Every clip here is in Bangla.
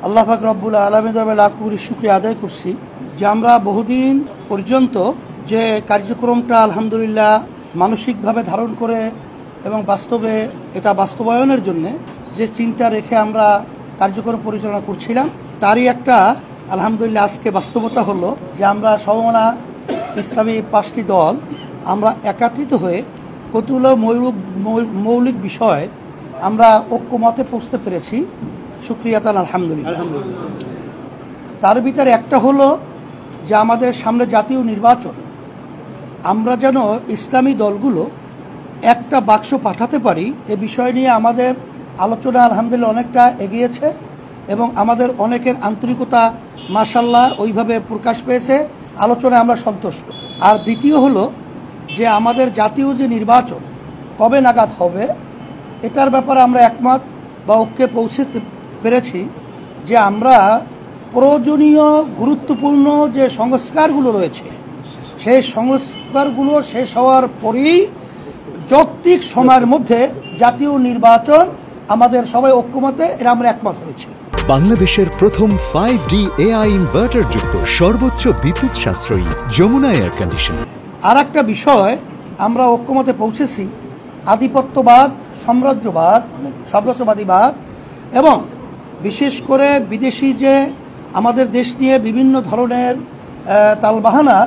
আল্লাহ পাক রব্বুল আলামিনের দরবারে লাখ কোটি শুকরিয়া আদায় করছি যে আমরা বহুদিন পর্যন্ত যে কার্যক্রমটা আলহামদুলিল্লাহ মানসিকভাবে ধারণ করে এবং বাস্তবে এটা বাস্তবায়নের জন্য যে চিন্তা রেখে আমরা কার্যক্রম পরিচালনা করছিলাম তারই একটা আলহামদুলিল্লাহ আজকে বাস্তবতা হলো যে আমরা সমমনা ইসলামী 5টি দল আমরা একত্রিত হয়ে কতগুলো মৌলিক বিষয় আমরা ঐক্যমতে পৌঁছতে পেরেছি। শুকরিয়া তাআলা আলহামদুলিল্লাহ। তার ভিতরে একটা হলো যে আমাদের সামনে জাতীয় নির্বাচন, আমরা যেন ইসলামী দলগুলো একটা বাক্স পাঠাতে পারি এ বিষয় নিয়ে আমাদের আলোচনা আলহামদুলিল্লাহ অনেকটা এগিয়েছে এবং আমাদের অনেকের আন্তরিকতা মাশাআল্লাহ ওইভাবে প্রকাশ পেয়েছে, আলোচনায় আমরা সন্তুষ্ট। আর দ্বিতীয় হলো যে আমাদের জাতীয় যে নির্বাচন কবে নাগাদ হবে এটার ব্যাপারে আমরা একমত বা ঐক্যে পৌঁছতে পেরেছি যে আমরা প্রয়োজনীয় গুরুত্বপূর্ণ যে সংস্কারগুলো রয়েছে সেই সংস্কারগুলো শেষ হওয়ার পরেই যৌক্তিক সময়ের মধ্যে জাতীয় নির্বাচন আমাদের সবাই ঐক্যমতে এরা আমরা একমত হয়েছে। বাংলাদেশের প্রথম 5D AI ইনভার্টার যুক্ত সর্বোচ্চ বিদ্যুৎ সাশ্রয়ী যমুনা এয়ার কন্ডিশন। আর একটা বিষয় আমরা ঐক্যমতে পৌঁছেছি, আধিপত্যবাদ, সাম্রাজ্যবাদীবাদ এবং বিশেষ করে বিদেশি যে আমাদের দেশ নিয়ে বিভিন্ন ধরনের তালবাহানা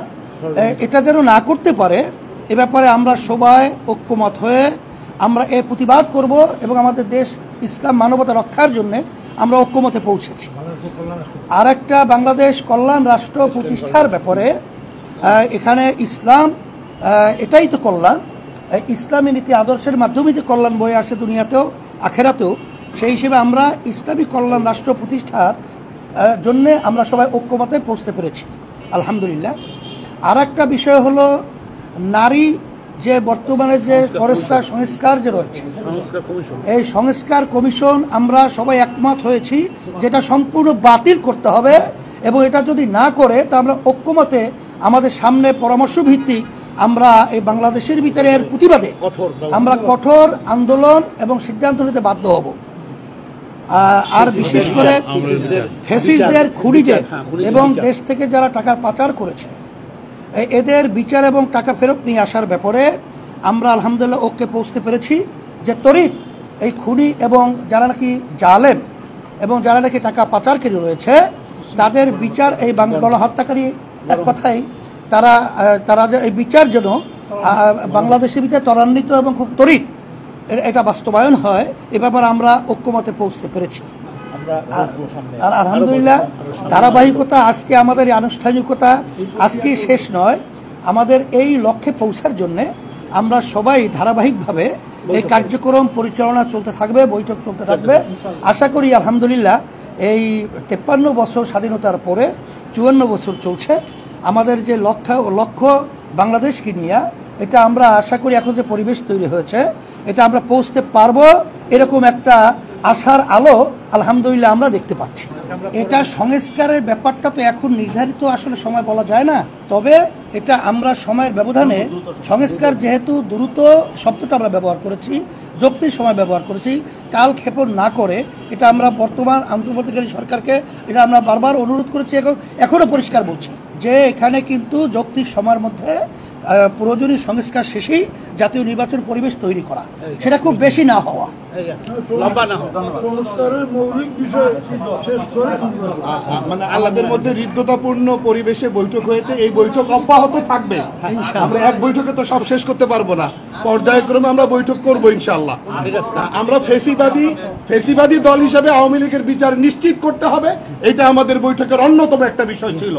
এটা যেন না করতে পারে এ ব্যাপারে আমরা সবাই ঐক্যমত হয়ে আমরা এর প্রতিবাদ করব এবং আমাদের দেশ ইসলাম মানবতা রক্ষার জন্য আমরা ঐক্যমতে পৌঁছেছি। আর একটা বাংলাদেশ কল্যাণ রাষ্ট্র প্রতিষ্ঠার ব্যাপারে এখানে ইসলাম এটাই তো কল্যাণ, ইসলামী নীতি আদর্শের মাধ্যমে যে কল্যাণ বয়ে আসে দুনিয়াতেও আখেরাতেও, সেই হিসেবে আমরা ইসলামী কল্যাণ রাষ্ট্র প্রতিষ্ঠার জন্য আমরা সবাই ঐক্যমতে পৌঁছতে পেরেছি আলহামদুলিল্লাহ। আর একটা বিষয় হলো নারী যে বর্তমানে যে ফরেস্টার সংস্কার যে রয়েছে এই সংস্কার কমিশন আমরা সবাই একমত হয়েছি যেটা সম্পূর্ণ বাতিল করতে হবে এবং এটা যদি না করে তা আমরা ঐক্যমতে আমাদের সামনে পরামর্শ ভিত্তিক আমরা এই বাংলাদেশের ভিতরে এর প্রতিবাদে আমরা কঠোর আন্দোলন এবং সিদ্ধান্ত নিতে বাধ্য হব। আর বিশেষ করে ফ্যাসিস্টদের খুনিদের এবং দেশ থেকে যারা টাকা পাচার করেছে এদের বিচার এবং টাকা ফেরত নিয়ে আসার ব্যাপারে আমরা আলহামদুলিল্লাহ ঐক্যে পৌঁছতে পেরেছি যে ত্বরিত এই খুনি এবং যারা নাকি জালেম এবং যারা নাকি টাকা পাচারকারী রয়েছে তাদের বিচার এই বাংলা হত্যাকারী এক কথাই তারা যে এই বিচার যেন বাংলাদেশের ভিতরে ত্বরান্বিত এবং খুব ত্বরিত এটা বাস্তবায়ন হয় এ ব্যাপারে আমরা ঐক্যমতে পৌঁছতে পেরেছি। আর আলহামদুলিল্লাহ ধারাবাহিকতা আজকে আমাদের এই আনুষ্ঠানিকতা আজকে শেষ নয়, আমাদের এই লক্ষ্যে পৌঁছার জন্য আমরা সবাই ধারাবাহিকভাবে এই কার্যক্রম পরিচালনা চলতে থাকবে, বৈঠক চলতে থাকবে। আশা করি আলহামদুলিল্লাহ এই 53 বছর স্বাধীনতার পরে 54 বছর চলছে আমাদের যে লক্ষ্য বাংলাদেশকে নিয়ে, এটা আমরা আশা করি এখন যে পরিবেশ তৈরি হয়েছে এটা আমরা পৌঁছতে পারবো এরকম একটা আশার আলো আলহামদুলিল্লাহ আমরা দেখতে পাচ্ছি। এটা সংস্কারের ব্যাপারটা তো এখন নির্ধারিত আসলে সময় বলা যায় না, তবে এটা আমরা সময়ের ব্যবধানে সংস্কার যেহেতু দ্রুত শব্দটা আমরা ব্যবহার করেছি, যৌক্তিক সময় ব্যবহার করেছি, কাল ক্ষেপণ না করে এটা আমরা বর্তমান অন্তর্বর্তীকালীন সরকারকে এটা আমরা বারবার অনুরোধ করেছি, এখনো পরিষ্কার বলছি যে এখানে কিন্তু যৌক্তিক সময়ের মধ্যে প্রয়োজনীয় সংস্কার শেষেই জাতীয় নির্বাচন পরিবেশ তৈরি করা, সেটা খুব বেশি না হওয়া। মানে আমাদের মধ্যে হৃদ্যতাপূর্ণ পরিবেশে বৈঠক হয়েছে, এই বৈঠক অব্যাহত থাকবে। আমরা এক বৈঠকে তো সব শেষ করতে পারবো না, পর্যায়ক্রমে আমরা বৈঠক করবো ইনশাআল্লাহ। আমরা ফেসিবাদী দল হিসেবে আওয়ামী লীগের বিচার নিশ্চিত করতে হবে, এটা আমাদের বৈঠকের অন্যতম একটা বিষয় ছিল।